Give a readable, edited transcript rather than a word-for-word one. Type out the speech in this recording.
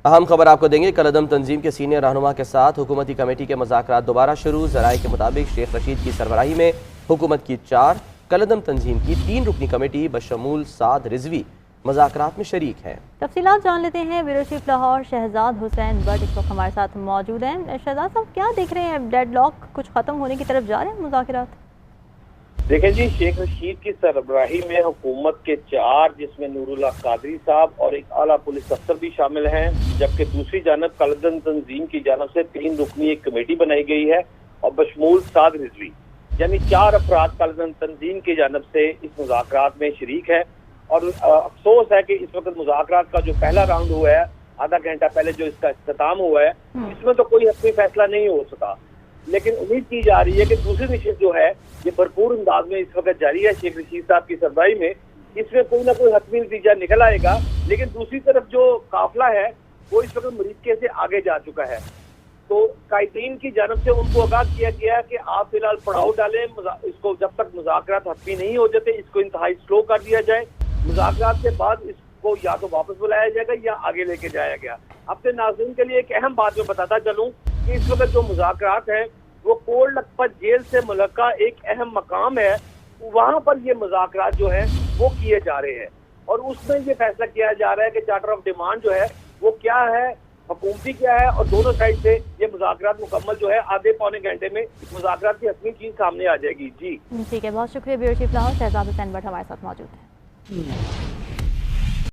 اہم خبر آپ کو دیں گے۔ کالعدم تنظیم کے سینئر رہنما کے ساتھ حکومتی کمیٹی کے مذاکرات دوبارہ شروع۔ ذرائع کے مطابق شیخ رشید کی سربراہی میں حکومت کی 4، کالعدم تنظیم کی 3 رکنی کمیٹی بشمول سعد رضوی مذاکرات میں شریک ہے۔ تفصیلات جان لیتے ہیں۔ بیورو چیف لاہور شہزاد حسین بٹ اس وقت ہمارے ساتھ موجود ہیں۔ شہزاد صاحب، کیا دیکھ رہے ہیں؟ ڈیڈ لاک کچھ ختم ہونے کی طرف جا رہے ہیں مذاکرات؟ دیکھیں جی، شیخ رشید کی سربراہی میں حکومت کے 4، جس میں نور اللہ قادری صاحب اور ایک اعلیٰ پولیس افسر بھی شامل ہیں، جبکہ دوسری جانب کالعدم تنظیم کی جانب سے 3 رکنی ایک کمیٹی بنائی گئی ہے اور بشمول سعد رضوی، یعنی 4 افراد کالعدم تنظیم کی جانب سے اس مذاکرات میں شریک ہے۔ اور افسوس ہے کہ اس وقت مذاکرات کا جو پہلا راؤنڈ ہوا ہے، آدھا گھنٹہ پہلے جو اس کا اختتام ہوا ہے، اس میں تو کوئی حتمی فیصلہ نہیں ہو سکا، لیکن امید کی جا رہی ہے کہ دوسری نشست جو ہے یہ بھرپور انداز میں اس وقت جاری ہے شیخ رشید صاحب کی سربراہی میں۔ اس میں کوئی نہ کوئی حتمی نتیجہ نکل آئے گا، لیکن دوسری طرف جو قافلہ ہے وہ اس وقت مریخے سے آگے جا چکا ہے، تو قائدین کی جانب سے ان کو آگاہ کیا گیا ہے کہ آپ فی الحال پڑاؤ ڈالیں، اس کو جب تک مذاکرات حتمی نہیں ہو جاتے اس کو انتہائی سلو کر دیا جائے، مذاکرات کے بعد اس کو یا تو واپس بلایا جائے گا یا آگے لے کے جایا گیا۔ اپنے ناظرین کے لیے ایک اہم بات میں بتاتا چلوں کہ اس وقت جو مذاکرات ہیں وہ کول لکھپت جیل سے ملکہ ایک اہم مقام ہے، وہاں پر یہ مذاکرات جو ہیں وہ کیے جا رہے ہیں، اور اس میں یہ فیصلہ کیا جا رہا ہے کہ چارٹر آف ڈیمانڈ جو ہے وہ کیا ہے، حکومتی کیا ہے، اور دونوں سائڈ سے یہ مذاکرات مکمل جو ہے آدھے پونے گھنٹے میں مذاکرات کی حتمی چیز سامنے آ جائے گی۔ جی ٹھیک ہے، بہت شکریہ۔ Bureau chief Lahore Shahzad Hussain but ہمارے ساتھ موجود ہیں۔